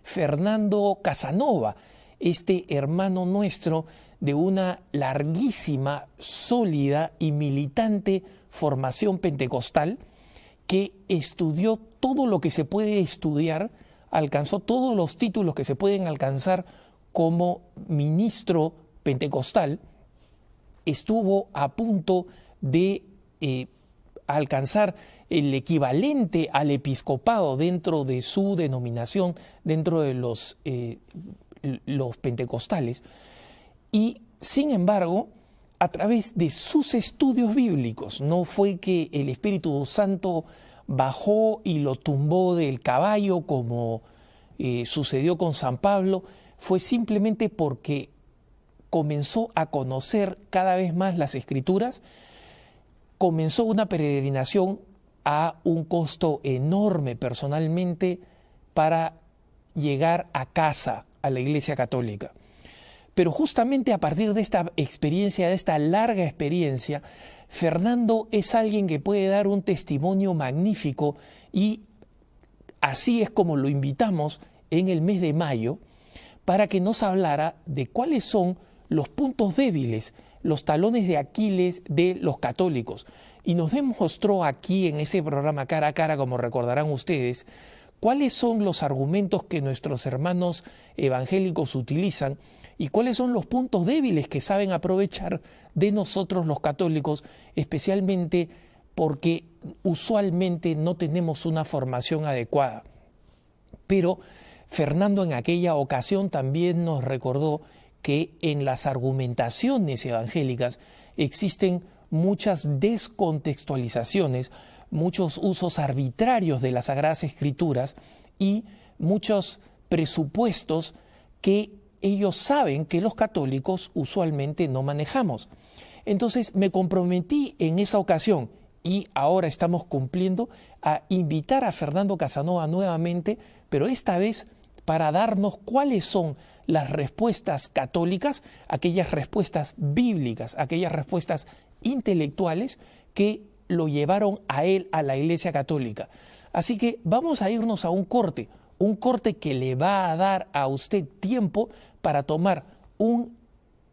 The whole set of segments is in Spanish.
Fernando Casanova, este hermano nuestro de una larguísima, sólida y militante formación pentecostal, que estudió todo lo que se puede estudiar, alcanzó todos los títulos que se pueden alcanzar como ministro pentecostal, estuvo a punto de alcanzar el equivalente al episcopado dentro de su denominación, dentro de los pentecostales, y sin embargo, a través de sus estudios bíblicos, no fue que el Espíritu Santo bajó y lo tumbó del caballo como sucedió con San Pablo, fue simplemente porque comenzó a conocer cada vez más las Escrituras, comenzó una peregrinación a un costo enorme personalmente para llegar a casa, a la Iglesia Católica. Pero justamente a partir de esta experiencia, de esta larga experiencia, Fernando es alguien que puede dar un testimonio magnífico, y así es como lo invitamos en el mes de mayo para que nos hablara de cuáles son los puntos débiles, los talones de Aquiles de los católicos. Y nos demostró aquí en ese programa Cara a Cara, como recordarán ustedes, cuáles son los argumentos que nuestros hermanos evangélicos utilizan y cuáles son los puntos débiles que saben aprovechar de nosotros los católicos, especialmente porque usualmente no tenemos una formación adecuada. Pero Fernando en aquella ocasión también nos recordó que en las argumentaciones evangélicas existen muchas descontextualizaciones, muchos usos arbitrarios de las Sagradas Escrituras y muchos presupuestos que ellos saben que los católicos usualmente no manejamos. Entonces me comprometí en esa ocasión, y ahora estamos cumpliendo, a invitar a Fernando Casanova nuevamente, pero esta vez para darnos cuáles son las respuestas católicas, aquellas respuestas bíblicas, aquellas respuestas intelectuales que lo llevaron a él a la Iglesia Católica. Así que vamos a irnos a un corte que le va a dar a usted tiempo para tomar un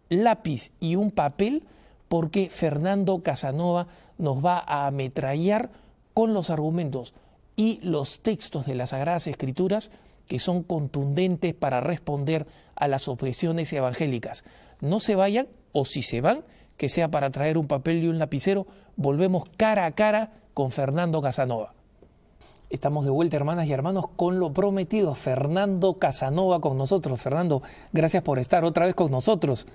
lápiz y un papel, porque Fernando Casanova nos va a ametrallar con los argumentos y los textos de las Sagradas Escrituras que son contundentes para responder a las objeciones evangélicas. No se vayan, o si se van, que sea para traer un papel y un lapicero. Volvemos cara a cara con Fernando Casanova. Estamos de vuelta, hermanas y hermanos, con lo prometido. Fernando Casanova con nosotros. Fernando, gracias por estar otra vez con nosotros.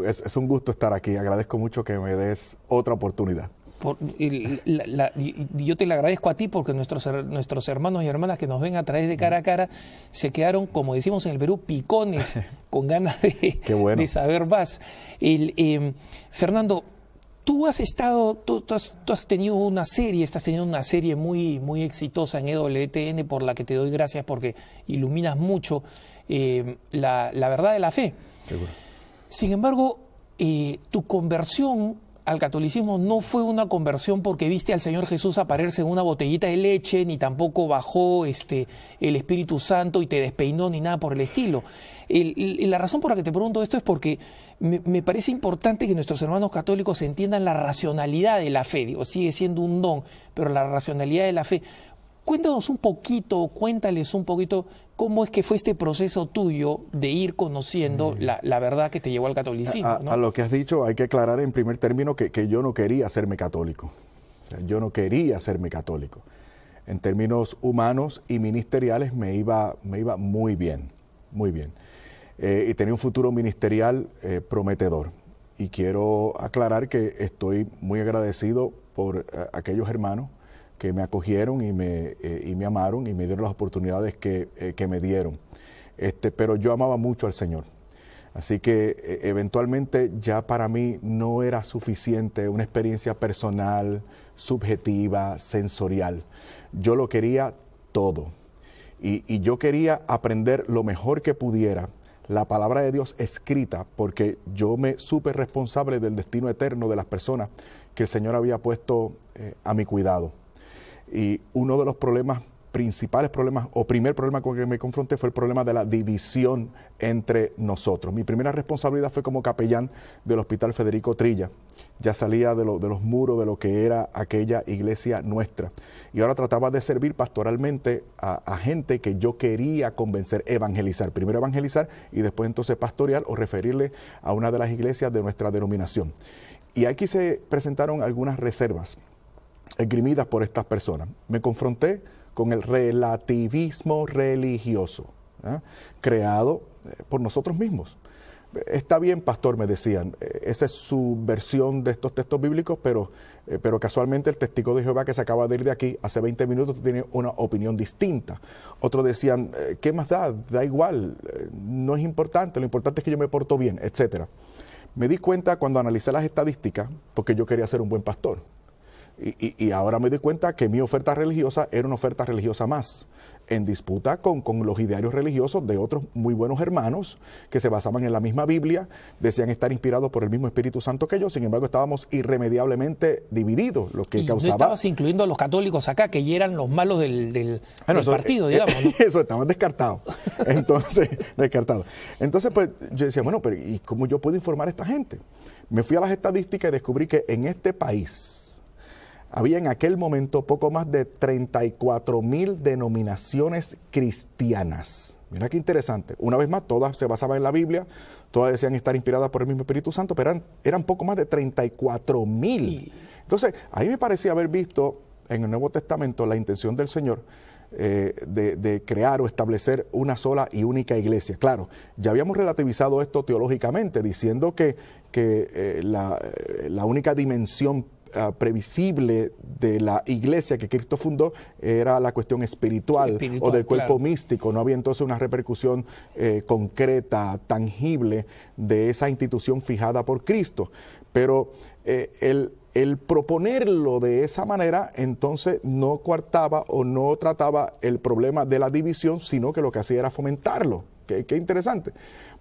Es un gusto estar aquí. Agradezco mucho que me des otra oportunidad. Yo te lo agradezco a ti, porque nuestros hermanos y hermanas que nos ven a través de Cara a Cara se quedaron, como decimos en el Perú, picones, con ganas de saber más. Fernando, tú has tenido una serie, estás teniendo una serie muy, muy exitosa en EWTN, por la que te doy gracias, porque iluminas mucho la verdad de la fe. Seguro. Sin embargo, tu conversión al catolicismo no fue una conversión porque viste al Señor Jesús aparecerse en una botellita de leche, ni tampoco bajó el Espíritu Santo y te despeinó, ni nada por el estilo. La razón por la que te pregunto esto es porque me parece importante que nuestros hermanos católicos entiendan la racionalidad de la fe. Digo, sigue siendo un don, pero la racionalidad de la fe. Cuéntales un poquito cómo es que fue este proceso tuyo de ir conociendo la verdad que te llevó al catolicismo, ¿no? A lo que has dicho, hay que aclarar en primer término que yo no quería hacerme católico. O sea, yo no quería hacerme católico. En términos humanos y ministeriales me iba muy bien, muy bien. Y tenía un futuro ministerial prometedor. Y quiero aclarar que estoy muy agradecido por aquellos hermanos que me acogieron y me amaron y me dieron las oportunidades que me dieron. Pero yo amaba mucho al Señor. Así que eventualmente ya para mí no era suficiente una experiencia personal, subjetiva, sensorial. Yo lo quería todo. Y yo quería aprender lo mejor que pudiera la palabra de Dios escrita, porque yo me supe responsable del destino eterno de las personas que el Señor había puesto a mi cuidado. Y uno de los problemas principales problemas, o primer problema con el que me confronté, fue el problema de la división entre nosotros. Mi primera responsabilidad fue como capellán del Hospital Federico Trilla. Ya salía de los muros de lo que era aquella iglesia nuestra. Y ahora trataba de servir pastoralmente a gente que yo quería convencer, evangelizar. Primero evangelizar y después entonces pastorear o referirle a una de las iglesias de nuestra denominación. Y aquí se presentaron algunas reservas esgrimidas por estas personas. Me confronté con el relativismo religioso, creado por nosotros mismos. Está bien, pastor, me decían, esa es su versión de estos textos bíblicos, pero casualmente el testigo de Jehová que se acaba de ir de aquí, hace 20 minutos, tiene una opinión distinta. Otros decían, ¿qué más da? Da igual, no es importante, lo importante es que yo me porto bien, etcétera. Me di cuenta cuando analicé las estadísticas, porque yo quería ser un buen pastor. Y ahora me di cuenta que mi oferta religiosa era una oferta religiosa más, en disputa con los idearios religiosos de otros muy buenos hermanos que se basaban en la misma Biblia, decían estar inspirados por el mismo Espíritu Santo que yo. Sin embargo, estábamos irremediablemente divididos, lo que causaba... ¿No estabas incluyendo a los católicos acá, que ya eran los malos del partido, digamos, ¿no? Eso, estaban descartados. Entonces, pues yo decía, bueno, pero ¿y cómo yo puedo informar a esta gente? Me fui a las estadísticas y descubrí que en este país había en aquel momento poco más de 34,000 denominaciones cristianas. Mira qué interesante. Una vez más, todas se basaban en la Biblia, todas decían estar inspiradas por el mismo Espíritu Santo, pero eran poco más de 34,000. Entonces, a mí me parecía haber visto en el Nuevo Testamento la intención del Señor de crear o establecer una sola y única iglesia. Claro, ya habíamos relativizado esto teológicamente, diciendo que la única dimensión previsible de la iglesia que Cristo fundó era la cuestión espiritual o del cuerpo místico. No había entonces una repercusión concreta, tangible de esa institución fijada por Cristo. Pero el proponerlo de esa manera entonces no coartaba o no trataba el problema de la división, sino que lo que hacía era fomentarlo. Qué interesante.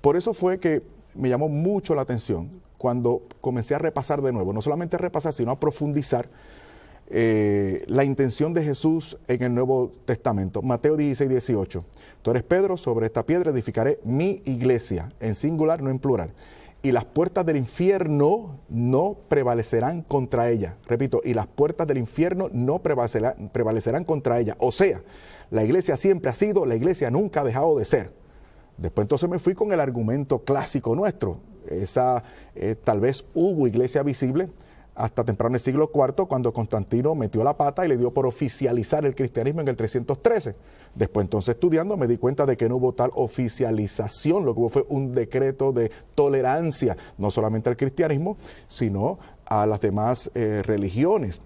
Por eso fue que me llamó mucho la atención cuando comencé a repasar de nuevo, no solamente a repasar, sino a profundizar la intención de Jesús en el Nuevo Testamento. Mateo 16:18. Tú eres Pedro, sobre esta piedra edificaré mi iglesia, en singular, no en plural. Y las puertas del infierno no prevalecerán contra ella. Repito, y las puertas del infierno no prevalecerán contra ella. O sea, la iglesia siempre ha sido, la iglesia nunca ha dejado de ser. Después entonces me fui con el argumento clásico nuestro. Tal vez hubo iglesia visible hasta temprano en el siglo IV, cuando Constantino metió la pata y le dio por oficializar el cristianismo en el 313. Después entonces estudiando me di cuenta de que no hubo tal oficialización, lo que hubo fue un decreto de tolerancia, no solamente al cristianismo, sino a las demás religiones.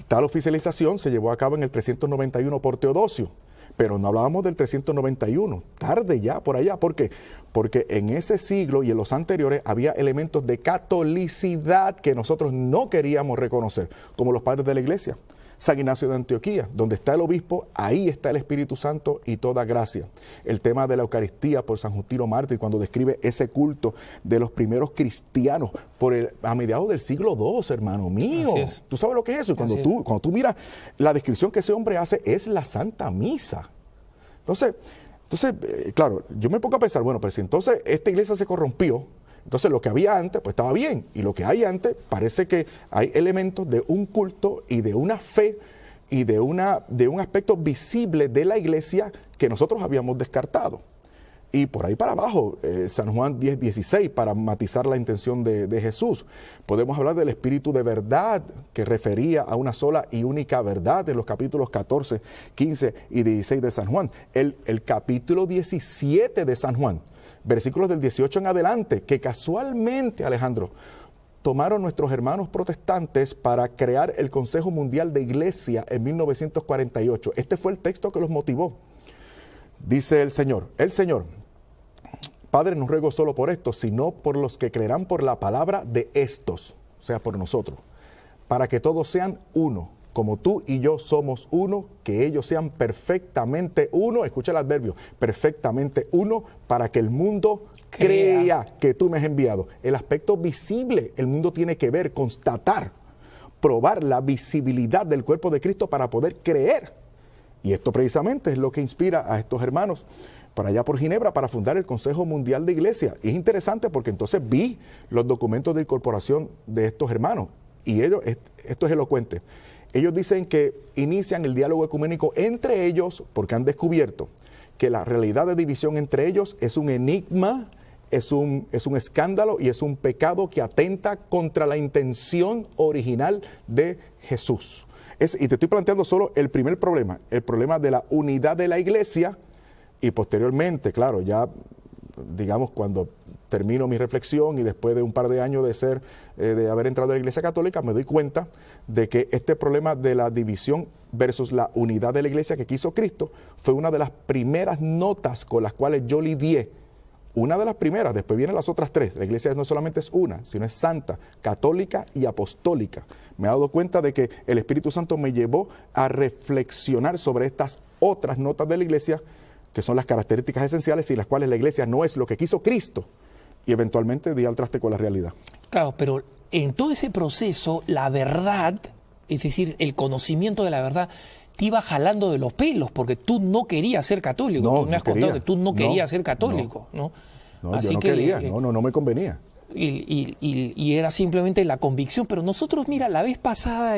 Tal oficialización se llevó a cabo en el 391 por Teodosio. Pero no hablábamos del 391, tarde ya por allá. ¿Por qué? Porque en ese siglo y en los anteriores había elementos de catolicidad que nosotros no queríamos reconocer, como los padres de la iglesia. San Ignacio de Antioquía, donde está el obispo, ahí está el Espíritu Santo y toda gracia. El tema de la Eucaristía por San Justino Mártir, cuando describe ese culto de los primeros cristianos a mediados del siglo II, hermano mío. ¿Tú sabes lo que es eso? Y cuando tú miras la descripción que ese hombre hace, es la Santa Misa. Entonces, claro, yo me pongo a pensar, bueno, pero si entonces esta iglesia se corrompió, entonces lo que había antes pues estaba bien, y lo que hay antes parece que hay elementos de un culto y de una fe y de un aspecto visible de la iglesia que nosotros habíamos descartado. Y por ahí para abajo, San Juan 10:16, para matizar la intención de Jesús. Podemos hablar del Espíritu de verdad, que refería a una sola y única verdad en los capítulos 14, 15 y 16 de San Juan. El capítulo 17 de San Juan, versículos del 18 en adelante, que casualmente, Alejandro, tomaron nuestros hermanos protestantes para crear el Consejo Mundial de Iglesia en 1948. Este fue el texto que los motivó. Dice el Señor, Padre, no ruego solo por estos, sino por los que creerán por la palabra de estos, o sea, por nosotros, para que todos sean uno, como tú y yo somos uno, que ellos sean perfectamente uno, escucha el adverbio, perfectamente uno, para que el mundo crea que tú me has enviado. El aspecto visible, el mundo tiene que ver, constatar, probar la visibilidad del cuerpo de Cristo para poder creer Y esto precisamente es lo que inspira a estos hermanos para allá por Ginebra para fundar el Consejo Mundial de Iglesia. Y es interesante porque entonces vi los documentos de incorporación de estos hermanos y ellos, esto es elocuente. Ellos dicen que inician el diálogo ecuménico entre ellos porque han descubierto que la realidad de división entre ellos es un enigma, es un escándalo y es un pecado que atenta contra la intención original de Jesús. Y te estoy planteando solo el primer problema, el problema de la unidad de la iglesia, y posteriormente, claro, ya digamos cuando termino mi reflexión y después de un par de años de haber entrado a la Iglesia Católica, me doy cuenta de que este problema de la división versus la unidad de la iglesia que quiso Cristo fue una de las primeras notas con las cuales yo lidié. Una de las primeras, después vienen las otras tres. La iglesia no solamente es una, sino es santa, católica y apostólica. Me he dado cuenta de que el Espíritu Santo me llevó a reflexionar sobre estas otras notas de la iglesia, que son las características esenciales y las cuales la iglesia no es lo que quiso Cristo. Y eventualmente di al traste con la realidad. Claro, pero en todo ese proceso, la verdad, es decir, el conocimiento de la verdad, te iba jalando de los pelos, porque tú no querías ser católico. No, tú me has contado que tú no querías ser católico, ¿no? No, yo no quería, no me convenía. Y era simplemente la convicción. Pero nosotros, mira, la vez pasada,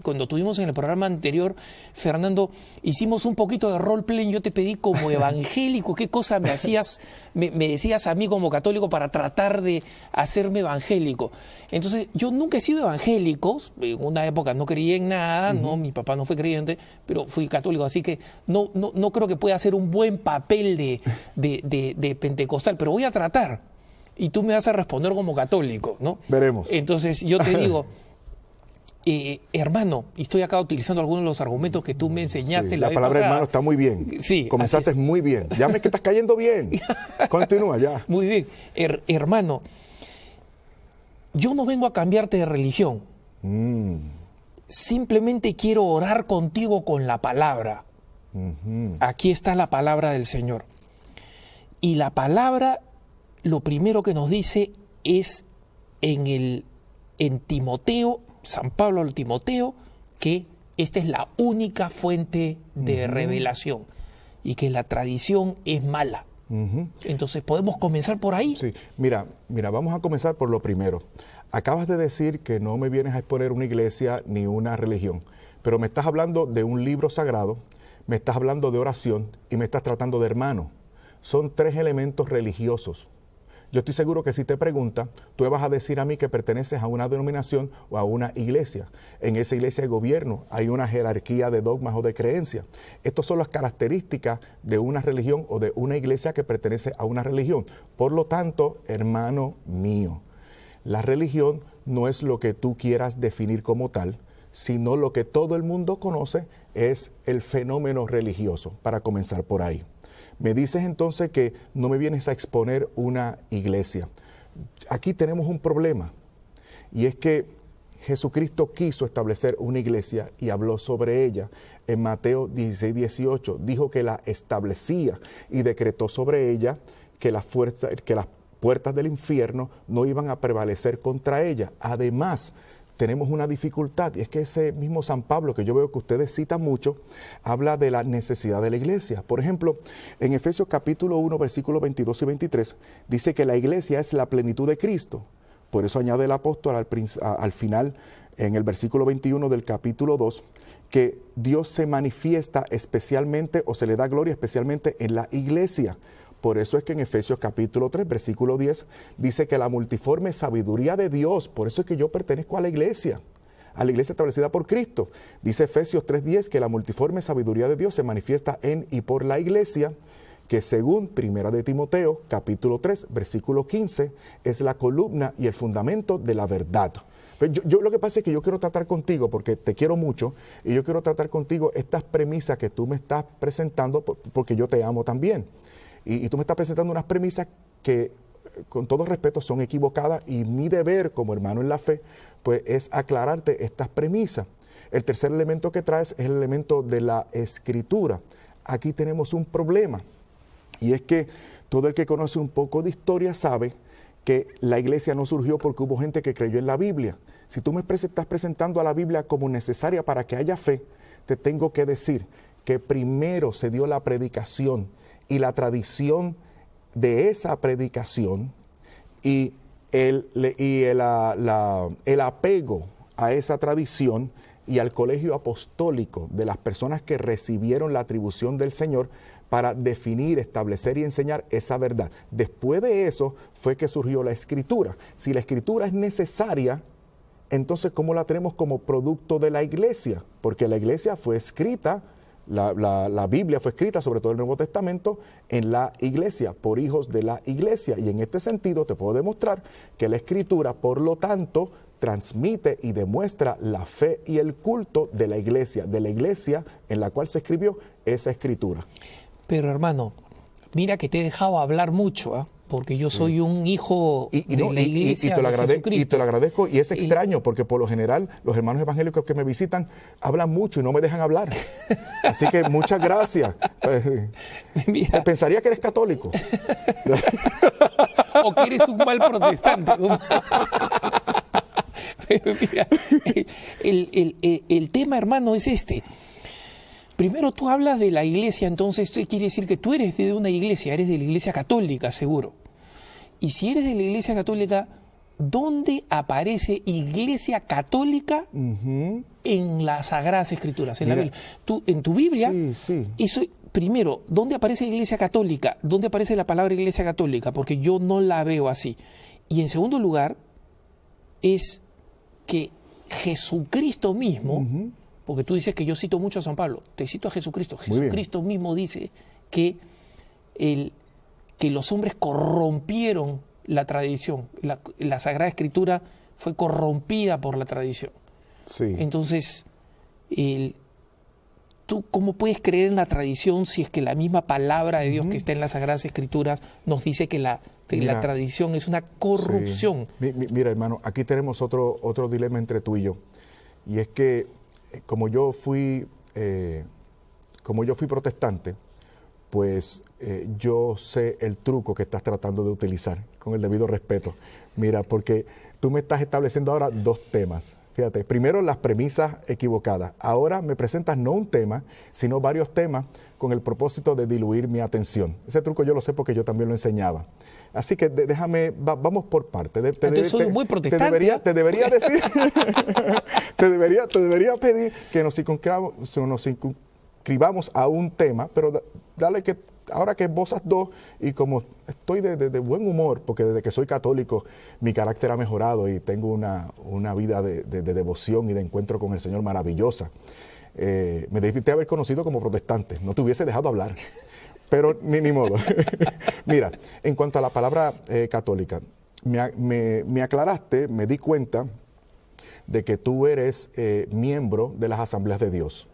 cuando tuvimos en el programa anterior, Fernando, hicimos un poquito de roleplay. Yo te pedí como evangélico, qué cosa me hacías, me decías a mí como católico para tratar de hacerme evangélico. Entonces, yo nunca he sido evangélico, en una época no creía en nada, ¿no? Mi papá no fue creyente, pero fui católico, así que no creo que pueda hacer un buen papel de pentecostal, pero voy a tratar. Y tú me vas a responder como católico, ¿no? Veremos. Entonces yo te digo, hermano, y estoy acá utilizando algunos de los argumentos que tú me enseñaste sí, la vez palabra pasada. Hermano está muy bien. Sí, comenzaste muy bien. Ya me que estás cayendo bien. Continúa ya. Muy bien. Hermano, yo no vengo a cambiarte de religión. Simplemente quiero orar contigo con la palabra. Aquí está la palabra del Señor. Y la palabra, lo primero que nos dice es en Timoteo, San Pablo al Timoteo, que esta es la única fuente de revelación y que la tradición es mala. Entonces, ¿podemos comenzar por ahí? Sí, mira, vamos a comenzar por lo primero. Acabas de decir que no me vienes a exponer una iglesia ni una religión, pero me estás hablando de un libro sagrado, me estás hablando de oración y me estás tratando de hermano. Son tres elementos religiosos. Yo estoy seguro que si te pregunta, tú vas a decir a mí que perteneces a una denominación o a una iglesia. En esa iglesia de gobierno hay una jerarquía de dogmas o de creencias. Estas son las características de una religión o de una iglesia que pertenece a una religión. Por lo tanto, hermano mío, la religión no es lo que tú quieras definir como tal, sino lo que todo el mundo conoce es el fenómeno religioso, para comenzar por ahí. Me dices entonces que no me vienes a exponer una iglesia. Aquí tenemos un problema, y es que Jesucristo quiso establecer una iglesia y habló sobre ella. En Mateo 16, 18 dijo que la establecía y decretó sobre ella que las puertas del infierno no iban a prevalecer contra ella. Además, tenemos una dificultad, y es que ese mismo San Pablo, que yo veo que ustedes citan mucho, habla de la necesidad de la iglesia. Por ejemplo, en Efesios capítulo 1, versículos 22 y 23, dice que la iglesia es la plenitud de Cristo. Por eso añade el apóstol al final, en el versículo 21 del capítulo 2, que Dios se manifiesta especialmente, o se le da gloria especialmente en la iglesia. Por eso es que en Efesios capítulo 3, versículo 10, dice que la multiforme sabiduría de Dios, por eso es que yo pertenezco a la iglesia establecida por Cristo. Dice Efesios 3:10 que la multiforme sabiduría de Dios se manifiesta en y por la iglesia, que según Primera de Timoteo, capítulo 3, versículo 15, es la columna y el fundamento de la verdad. Yo lo que pasa es que yo quiero tratar contigo, porque te quiero mucho, y yo quiero tratar contigo estas premisas que tú me estás presentando, porque yo te amo también. Y tú me estás presentando unas premisas que, con todo respeto, son equivocadas, y mi deber como hermano en la fe, pues, es aclararte estas premisas. El tercer elemento que traes es el elemento de la escritura. Aquí tenemos un problema, y es que todo el que conoce un poco de historia sabe que la iglesia no surgió porque hubo gente que creyó en la Biblia. Si tú me estás presentando a la Biblia como necesaria para que haya fe, te tengo que decir que primero se dio la predicación y la tradición de esa predicación y el apego a esa tradición y al colegio apostólico de las personas que recibieron la atribución del Señor para definir, establecer y enseñar esa verdad. Después de eso fue que surgió la Escritura. Si la Escritura es necesaria, entonces ¿cómo la tenemos como producto de la iglesia? Porque la iglesia fue escrita, la Biblia fue escrita, sobre todo el Nuevo Testamento, en la iglesia, por hijos de la iglesia. Y en este sentido te puedo demostrar que la Escritura, por lo tanto, transmite y demuestra la fe y el culto de la iglesia en la cual se escribió esa Escritura. Pero hermano, mira que te he dejado hablar mucho, ¿eh? Porque yo soy un hijo de la iglesia de Jesucristo. Y te lo agradezco, y es extraño, porque por lo general los hermanos evangélicos que me visitan hablan mucho y no me dejan hablar. Así que muchas gracias. Mira, pensaría que eres católico. O que eres un mal protestante. Mira, el tema, hermano, es este. Primero tú hablas de la iglesia, entonces esto quiere decir que tú eres de una iglesia, eres de la iglesia católica, seguro. Y si eres de la iglesia católica, ¿dónde aparece iglesia católica en las Sagradas Escrituras, en la Biblia? Tú, en tu Biblia, eso, primero, ¿dónde aparece iglesia católica? ¿Dónde aparece la palabra iglesia católica? Porque yo no la veo así. Y en segundo lugar, es que Jesucristo mismo, porque tú dices que yo cito mucho a San Pablo, te cito a Jesucristo. Jesucristo mismo dice que los hombres corrompieron la tradición. La Sagrada Escritura fue corrompida por la tradición. Sí. Entonces, ¿tú cómo puedes creer en la tradición si es que la misma palabra de Dios que está en las Sagradas Escrituras nos dice que la tradición es una corrupción? Sí. Mira, hermano, aquí tenemos otro dilema entre tú y yo. Y es que como yo fui protestante, pues yo sé el truco que estás tratando de utilizar, con el debido respeto. Mira, porque tú me estás estableciendo ahora dos temas. Fíjate, primero las premisas equivocadas. Ahora me presentas no un tema, sino varios temas con el propósito de diluir mi atención. Ese truco yo lo sé porque yo también lo enseñaba. Así que vamos por parte. Entonces soy muy protestante. Te debería decir, te debería pedir que nos circunscribamos a un tema, pero dale que ahora que vos has dos, y como estoy de buen humor, porque desde que soy católico mi carácter ha mejorado y tengo una vida de devoción y de encuentro con el Señor maravillosa, me debiste haber conocido como protestante, no te hubiese dejado hablar. Pero ni modo. Mira, en cuanto a la palabra católica, me aclaraste, me di cuenta de que tú eres miembro de las Asambleas de Dios.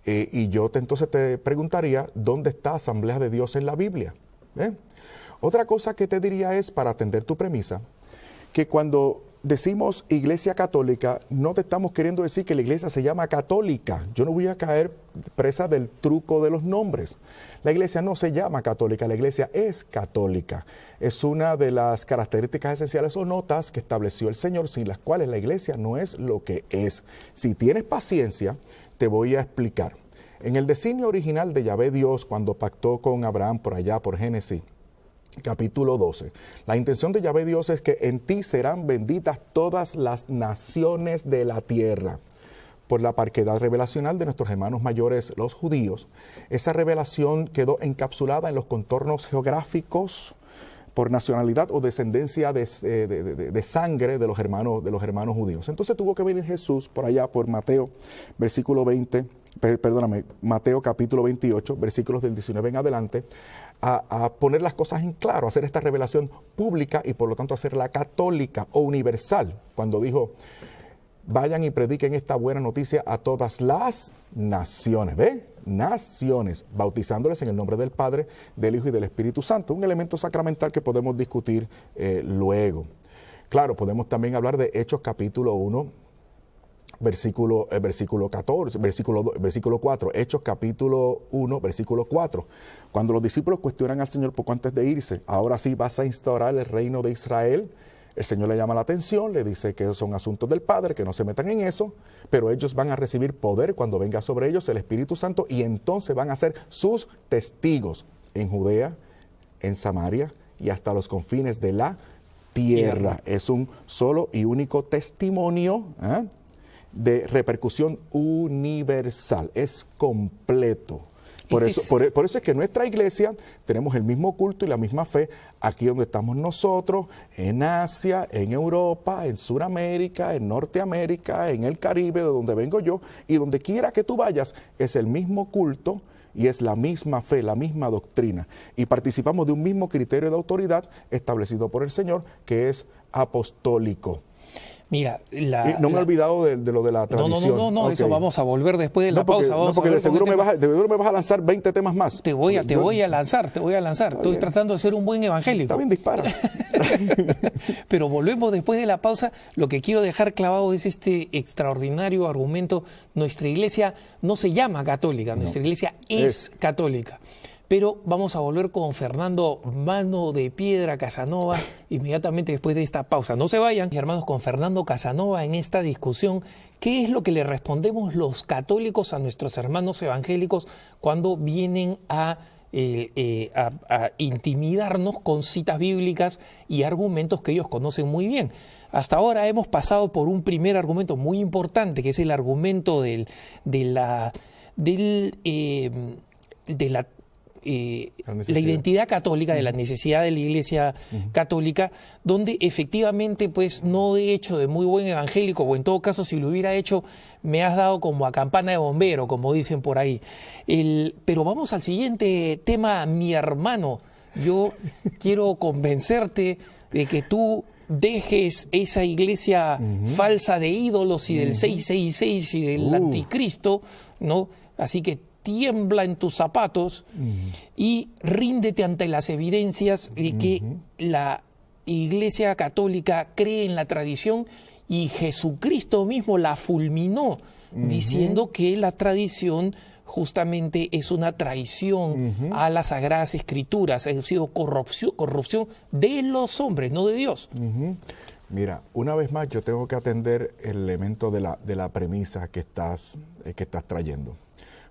Y yo entonces te preguntaría, ¿dónde está Asamblea de Dios en la Biblia? Otra cosa que te diría es, para atender tu premisa, que cuando decimos iglesia católica, no te estamos queriendo decir que la iglesia se llama católica. Yo no voy a caer presa del truco de los nombres. La iglesia no se llama católica, la iglesia es católica. Es una de las características esenciales o notas que estableció el Señor, sin las cuales la iglesia no es lo que es. Si tienes paciencia, te voy a explicar. En el designio original de Yahvé Dios, cuando pactó con Abraham por allá, por Génesis, capítulo 12. La intención de Yahvé Dios es que en ti serán benditas todas las naciones de la tierra. Por la parquedad revelacional de nuestros hermanos mayores, los judíos, esa revelación quedó encapsulada en los contornos geográficos por nacionalidad o descendencia de sangre de los hermanos judíos. Entonces tuvo que venir Jesús por allá, por Mateo, Mateo capítulo 28, versículos del 19 en adelante, a poner las cosas en claro, a hacer esta revelación pública y por lo tanto hacerla católica o universal, cuando dijo, vayan y prediquen esta buena noticia a todas las naciones, ¿ve? Naciones, bautizándoles en el nombre del Padre, del Hijo y del Espíritu Santo, un elemento sacramental que podemos discutir luego. Claro, podemos también hablar de Hechos capítulo 1, versículo 4, Hechos capítulo 1, versículo 4. Cuando los discípulos cuestionan al Señor poco antes de irse, ahora sí vas a instaurar el reino de Israel. El Señor le llama la atención, le dice que son asuntos del Padre, que no se metan en eso, pero ellos van a recibir poder cuando venga sobre ellos el Espíritu Santo y entonces van a ser sus testigos en Judea, en Samaria y hasta los confines de la tierra. Es un solo y único testimonio de repercusión universal, es completo. Por eso es que en nuestra iglesia tenemos el mismo culto y la misma fe aquí donde estamos nosotros, en Asia, en Europa, en Sudamérica, en Norteamérica, en el Caribe, de donde vengo yo, y donde quiera que tú vayas, es el mismo culto y es la misma fe, la misma doctrina. Y participamos de un mismo criterio de autoridad establecido por el Señor, que es apostólico. Mira, no me he olvidado de lo de la tradición. No, okay. Eso vamos a volver después de la pausa. Porque de seguro me vas a lanzar 20 temas más. Te voy a lanzar. Estoy tratando de ser un buen evangélico. Está bien, dispara. Pero volvemos después de la pausa. Lo que quiero dejar clavado es este extraordinario argumento. Nuestra iglesia no se llama católica, nuestra iglesia es católica. Pero vamos a volver con Fernando Mano de Piedra Casanova inmediatamente después de esta pausa. No se vayan, hermanos, con Fernando Casanova en esta discusión. ¿Qué es lo que le respondemos los católicos a nuestros hermanos evangélicos cuando vienen a intimidarnos con citas bíblicas y argumentos que ellos conocen muy bien? Hasta ahora hemos pasado por un primer argumento muy importante, que es el argumento de la identidad católica, de la necesidad de la iglesia católica, donde efectivamente, pues, no he hecho de muy buen evangélico, o en todo caso, si lo hubiera hecho, me has dado como a campana de bombero, como dicen por ahí. Pero vamos al siguiente tema, mi hermano. Yo quiero convencerte de que tú dejes esa iglesia falsa de ídolos y del 666 y del anticristo, ¿no? Así que tiembla en tus zapatos y ríndete ante las evidencias de que la Iglesia Católica cree en la tradición y Jesucristo mismo la fulminó diciendo que la tradición justamente es una traición a las Sagradas Escrituras, ha sido corrupción de los hombres, no de Dios. Mira, una vez más yo tengo que atender el elemento de la premisa que estás trayendo.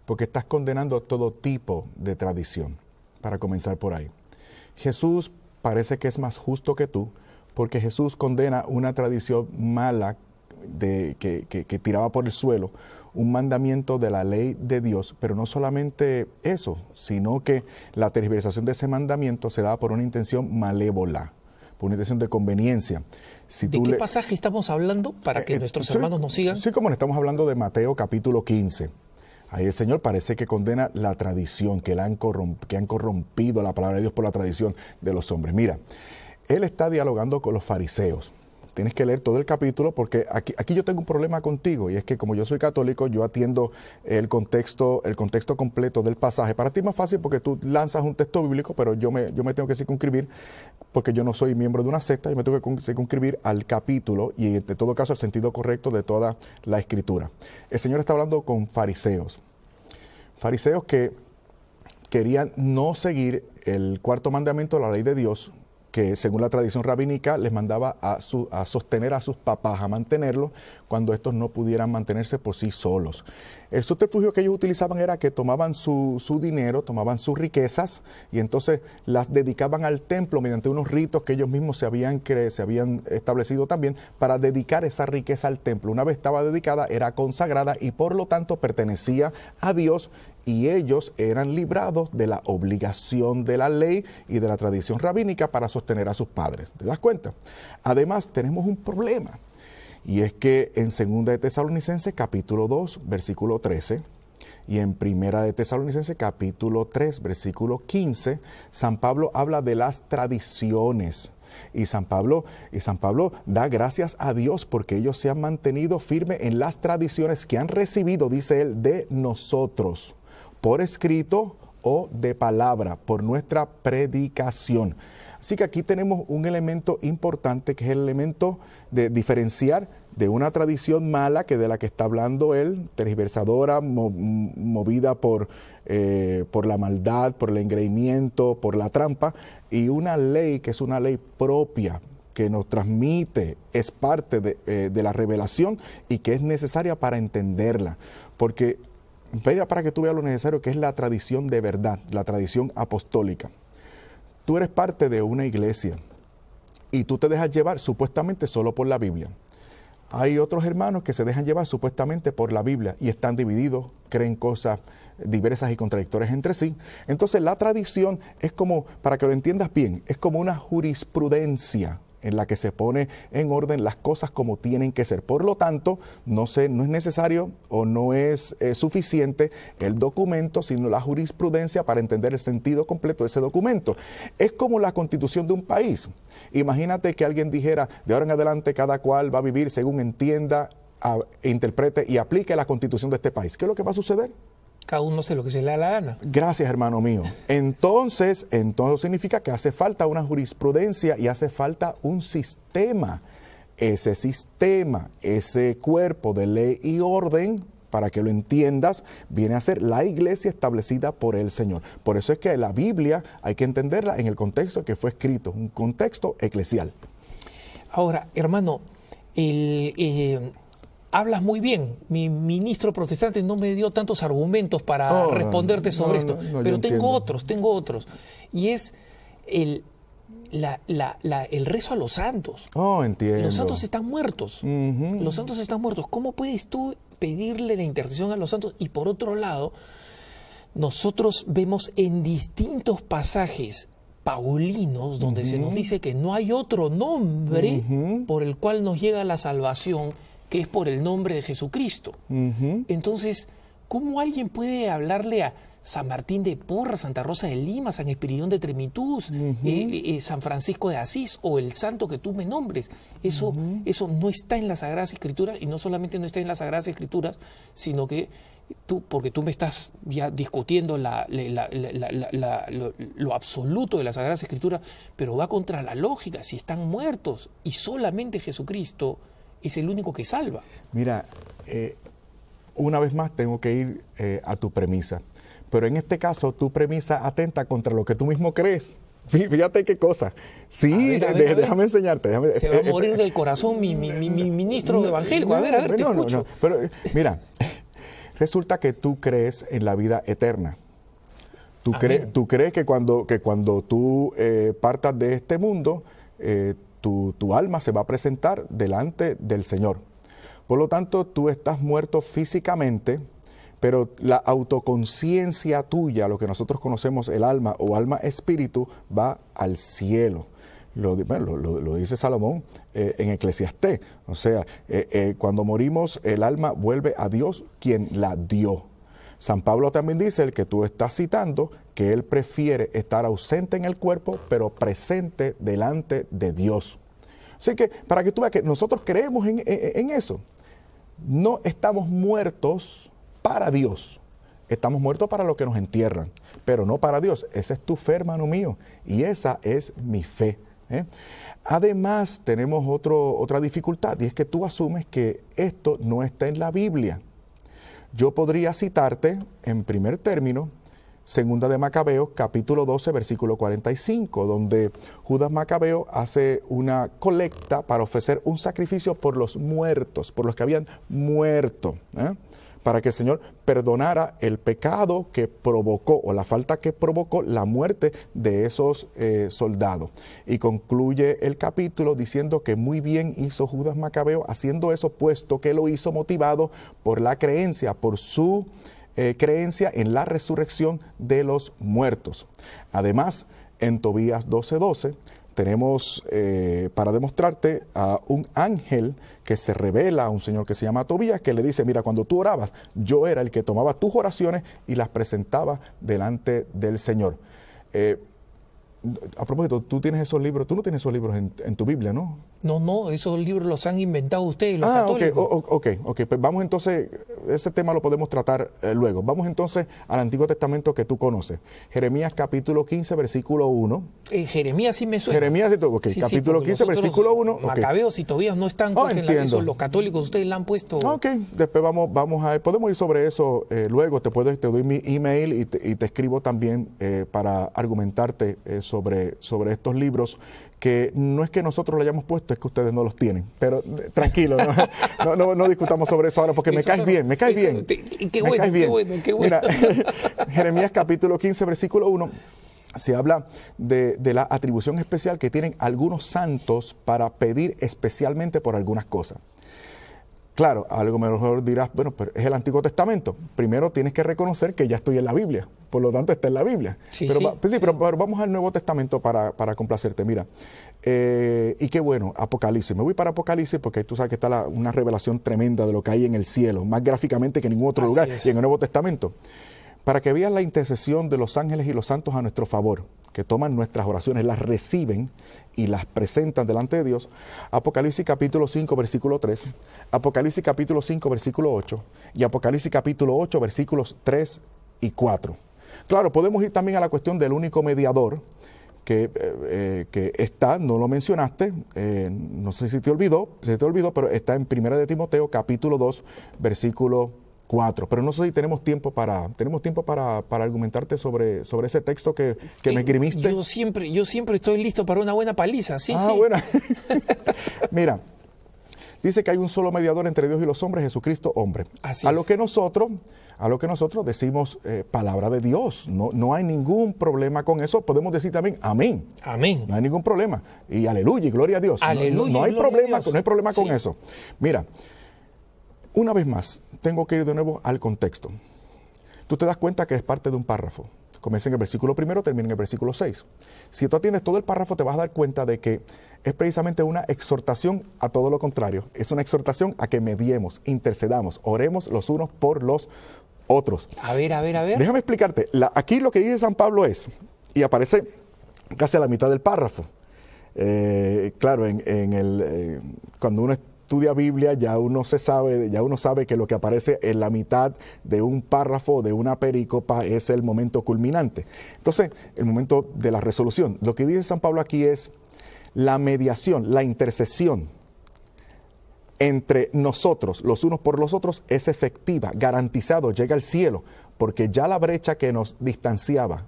Porque estás condenando todo tipo de tradición, para comenzar por ahí. Jesús parece que es más justo que tú, porque Jesús condena una tradición mala que tiraba por el suelo, un mandamiento de la ley de Dios, pero no solamente eso, sino que la tergiversación de ese mandamiento se da por una intención malévola, por una intención de conveniencia. ¿De qué pasaje estamos hablando para que nuestros hermanos nos sigan? Sí, como estamos hablando de Mateo capítulo 15. Ahí el Señor parece que condena la tradición, que han corrompido la palabra de Dios por la tradición de los hombres. Mira, Él está dialogando con los fariseos. Tienes que leer todo el capítulo porque aquí yo tengo un problema contigo y es que como yo soy católico, yo atiendo el contexto completo del pasaje. Para ti es más fácil porque tú lanzas un texto bíblico, pero yo me tengo que circunscribir porque yo no soy miembro de una secta, yo me tengo que circunscribir al capítulo y en todo caso al sentido correcto de toda la Escritura. El Señor está hablando con fariseos que querían no seguir el cuarto mandamiento de la ley de Dios, que según la tradición rabínica les mandaba a sostener a sus papás, a mantenerlos cuando estos no pudieran mantenerse por sí solos. El subterfugio que ellos utilizaban era que tomaban su dinero, tomaban sus riquezas y entonces las dedicaban al templo mediante unos ritos que ellos mismos se habían establecido también para dedicar esa riqueza al templo. Una vez estaba dedicada, era consagrada y por lo tanto pertenecía a Dios y ellos eran librados de la obligación de la ley y de la tradición rabínica para sostener a sus padres. ¿Te das cuenta? Además, tenemos un problema. Y es que en 2 de Tesalonicenses capítulo 2, versículo 13, y en 1 de Tesalonicenses capítulo 3, versículo 15, San Pablo habla de las tradiciones. Y San Pablo da gracias a Dios porque ellos se han mantenido firmes en las tradiciones que han recibido, dice él, de nosotros, por escrito o de palabra, por nuestra predicación. Así que aquí tenemos un elemento importante que es el elemento de diferenciar de una tradición mala que de la que está hablando él, tergiversadora, movida por la maldad, por el engreimiento, por la trampa, y una ley que es una ley propia, que nos transmite, es parte de la revelación y que es necesaria para entenderla. Porque, para que tú veas lo necesario que es la tradición de verdad, la tradición apostólica. Tú eres parte de una iglesia y tú te dejas llevar supuestamente solo por la Biblia. Hay otros hermanos que se dejan llevar supuestamente por la Biblia y están divididos, creen cosas diversas y contradictorias entre sí. Entonces la tradición es como, para que lo entiendas bien, es como una jurisprudencia en la que se pone en orden las cosas como tienen que ser. Por lo tanto, no es necesario o no es suficiente el documento, sino la jurisprudencia para entender el sentido completo de ese documento. Es como la constitución de un país. Imagínate que alguien dijera, de ahora en adelante cada cual va a vivir según entienda, interprete y aplique la constitución de este país. ¿Qué es lo que va a suceder? Cada uno hace lo que se le da la gana. Gracias, hermano mío. Entonces significa que hace falta una jurisprudencia y hace falta un sistema. Ese sistema, ese cuerpo de ley y orden, para que lo entiendas, viene a ser la iglesia establecida por el Señor. Por eso es que la Biblia hay que entenderla en el contexto que fue escrito, un contexto eclesial. Ahora, hermano, hablas muy bien. Mi ministro protestante no me dio tantos argumentos para responderte sobre esto, pero tengo otros. Y es el rezo a los santos. Entiendo. Los santos están muertos. Los santos están muertos. ¿Cómo puedes tú pedirle la intercesión a los santos? Y por otro lado, nosotros vemos en distintos pasajes paulinos donde se nos dice que no hay otro nombre por el cual nos llega la salvación, que es por el nombre de Jesucristo. Entonces, ¿cómo alguien puede hablarle a San Martín de Porres, Santa Rosa de Lima, San Espiridión de Tremitus, San Francisco de Asís o el santo que tú me nombres? Eso no está en las Sagradas Escrituras, y no solamente no está en las Sagradas Escrituras, sino que porque tú me estás ya discutiendo lo absoluto de las Sagradas Escrituras, pero va contra la lógica. Si están muertos y solamente Jesucristo es el único que salva. Mira, una vez más tengo que ir a tu premisa. Pero en este caso, tu premisa atenta contra lo que tú mismo crees. Fíjate qué cosa. Sí, déjame enseñarte. Se va a morir del corazón mi ministro evangélico. A ver, te escucho. Pero mira, resulta que tú crees en la vida eterna. Tú crees que cuando tú partas de este mundo, tu alma se va a presentar delante del Señor. Por lo tanto, tú estás muerto físicamente, pero la autoconciencia tuya, lo que nosotros conocemos el alma o alma espíritu, va al cielo. Lo dice Salomón en Eclesiastés. O sea, cuando morimos, el alma vuelve a Dios, quien la dio. San Pablo también dice, el que tú estás citando, que él prefiere estar ausente en el cuerpo, pero presente delante de Dios. Así que, para que tú veas que nosotros creemos en eso. No estamos muertos para Dios. Estamos muertos para lo que nos entierran, pero no para Dios. Esa es tu fe, hermano mío, y esa es mi fe. Además, tenemos otra dificultad, y es que tú asumes que esto no está en la Biblia. Yo podría citarte, en primer término, Segunda de Macabeos, capítulo 12, versículo 45, donde Judas Macabeo hace una colecta para ofrecer un sacrificio por los muertos, por los que habían muerto, para que el Señor perdonara el pecado que provocó, o la falta que provocó la muerte de esos soldados. Y concluye el capítulo diciendo que muy bien hizo Judas Macabeo haciendo eso, puesto que lo hizo motivado por la creencia, por su creencia en la resurrección de los muertos. Además, en Tobías 12:12 tenemos para demostrarte a un ángel que se revela a un señor que se llama Tobías, que le dice, mira, cuando tú orabas, yo era el que tomaba tus oraciones y las presentaba delante del Señor. A propósito, tú tienes esos libros, tú no tienes esos libros en tu Biblia, ¿no? No, esos libros los han inventado ustedes, los católicos. Ok, pues vamos entonces, ese tema lo podemos tratar luego. Vamos entonces al Antiguo Testamento que tú conoces. Jeremías capítulo 15, versículo 1. Jeremías sí me suena. Jeremías, sí, capítulo 15, versículo 1. Macabeos y Tobías no están pues, en eso, los católicos ustedes la han puesto. Ok, después vamos a podemos ir sobre eso luego. Te doy mi email y te escribo también para argumentarte sobre sobre estos libros, que no es que nosotros lo hayamos puesto, es que ustedes no los tienen. Pero tranquilo, no discutamos sobre eso ahora, porque me caes bien. Qué bueno. Mira, Jeremías capítulo 15, versículo 1, se habla de la atribución especial que tienen algunos santos para pedir especialmente por algunas cosas. Claro, algo mejor dirás, bueno, pero es el Antiguo Testamento. Primero tienes que reconocer que ya estoy en la Biblia, por lo tanto está en la Biblia. Pero vamos al Nuevo Testamento para complacerte. Mira, y qué bueno, Apocalipsis. Me voy para Apocalipsis porque ahí tú sabes que está una revelación tremenda de lo que hay en el cielo, más gráficamente que en ningún otro lugar, y en el Nuevo Testamento. Para que veas la intercesión de los ángeles y los santos a nuestro favor, que toman nuestras oraciones, las reciben y las presentan delante de Dios. Apocalipsis capítulo 5, versículo 3, Apocalipsis capítulo 5, versículo 8, y Apocalipsis capítulo 8, versículos 3 y 4. Claro, podemos ir también a la cuestión del único mediador, que está, no lo mencionaste, no sé si se te olvidó, pero está en 1 de Timoteo capítulo 2, versículo 4, pero no sé si tenemos tiempo para argumentarte sobre ese texto que me esgrimiste. Yo siempre estoy listo para una buena paliza, sí. Bueno. Mira, dice que hay un solo mediador entre Dios y los hombres, Jesucristo hombre. A lo que nosotros decimos palabra de Dios. No hay ningún problema con eso. Podemos decir también amén. Amén. No hay ningún problema. Y aleluya y gloria a Dios. Aleluya, no hay problema con sí. eso. Mira, una vez más, tengo que ir de nuevo al contexto. Tú te das cuenta que es parte de un párrafo. Comienza en el versículo 1, termina en el versículo 6. Si tú atiendes todo el párrafo, te vas a dar cuenta de que es precisamente una exhortación a todo lo contrario. Es una exhortación a que mediemos, intercedamos, oremos los unos por los otros. A ver. Déjame explicarte. Aquí lo que dice San Pablo es, y aparece casi a la mitad del párrafo. Claro, cuando uno estudia Biblia, ya uno sabe que lo que aparece en la mitad de un párrafo, de una perícopa, es el momento culminante. Entonces, el momento de la resolución. Lo que dice San Pablo aquí es la mediación, la intercesión entre nosotros, los unos por los otros, es efectiva, garantizado, llega al cielo, porque ya la brecha que nos distanciaba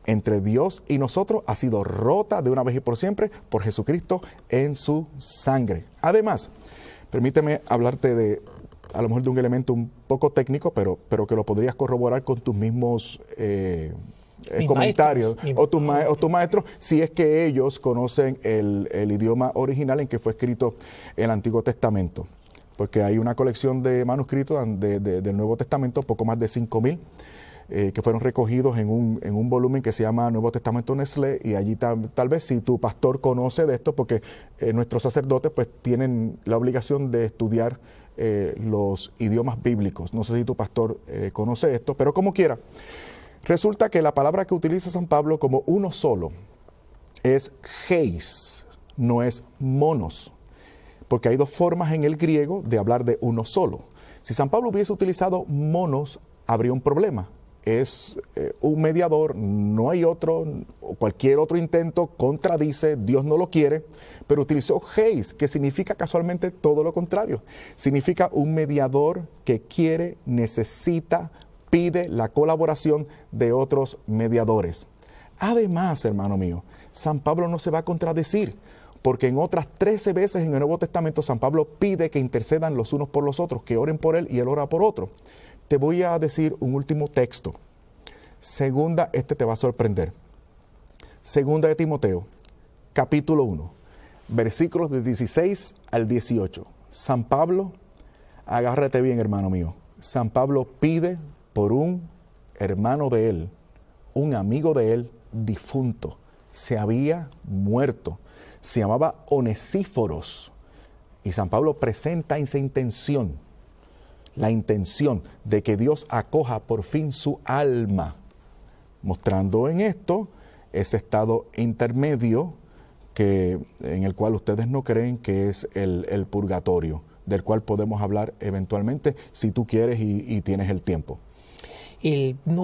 entre Dios y nosotros ha sido rota de una vez y por siempre por Jesucristo en su sangre. Además, permíteme hablarte a lo mejor de un elemento un poco técnico, pero que lo podrías corroborar con tus mismos comentarios o tus maestros, si es que ellos conocen el idioma original en que fue escrito el Antiguo Testamento. Porque hay una colección de manuscritos del Nuevo Testamento, poco más de 5,000, que fueron recogidos en un volumen que se llama Nuevo Testamento Nestlé, y allí tal vez si tu pastor conoce de esto, porque nuestros sacerdotes pues tienen la obligación de estudiar los idiomas bíblicos. No sé si tu pastor conoce esto, pero como quiera. Resulta que la palabra que utiliza San Pablo como uno solo es geis, no es monos, porque hay dos formas en el griego de hablar de uno solo. Si San Pablo hubiese utilizado monos, habría un problema. Es un mediador, no hay otro, cualquier otro intento contradice, Dios no lo quiere, pero utilizó geis, que significa casualmente todo lo contrario. Significa un mediador que quiere, necesita, pide la colaboración de otros mediadores. Además, hermano mío, San Pablo no se va a contradecir, porque en otras 13 veces en el Nuevo Testamento San Pablo pide que intercedan los unos por los otros, que oren por él y él ora por otro. Te voy a decir un último texto. Segunda, este te va a sorprender. Segunda de Timoteo, capítulo 1, versículos de 16 al 18. San Pablo, agárrate bien, hermano mío. San Pablo pide por un hermano de él, un amigo de él difunto. Se había muerto. Se llamaba Onesíforos. Y San Pablo presenta esa intención. La intención de que Dios acoja por fin su alma, mostrando en esto ese estado intermedio en el cual ustedes no creen, que es el purgatorio, del cual podemos hablar eventualmente si tú quieres y tienes el tiempo.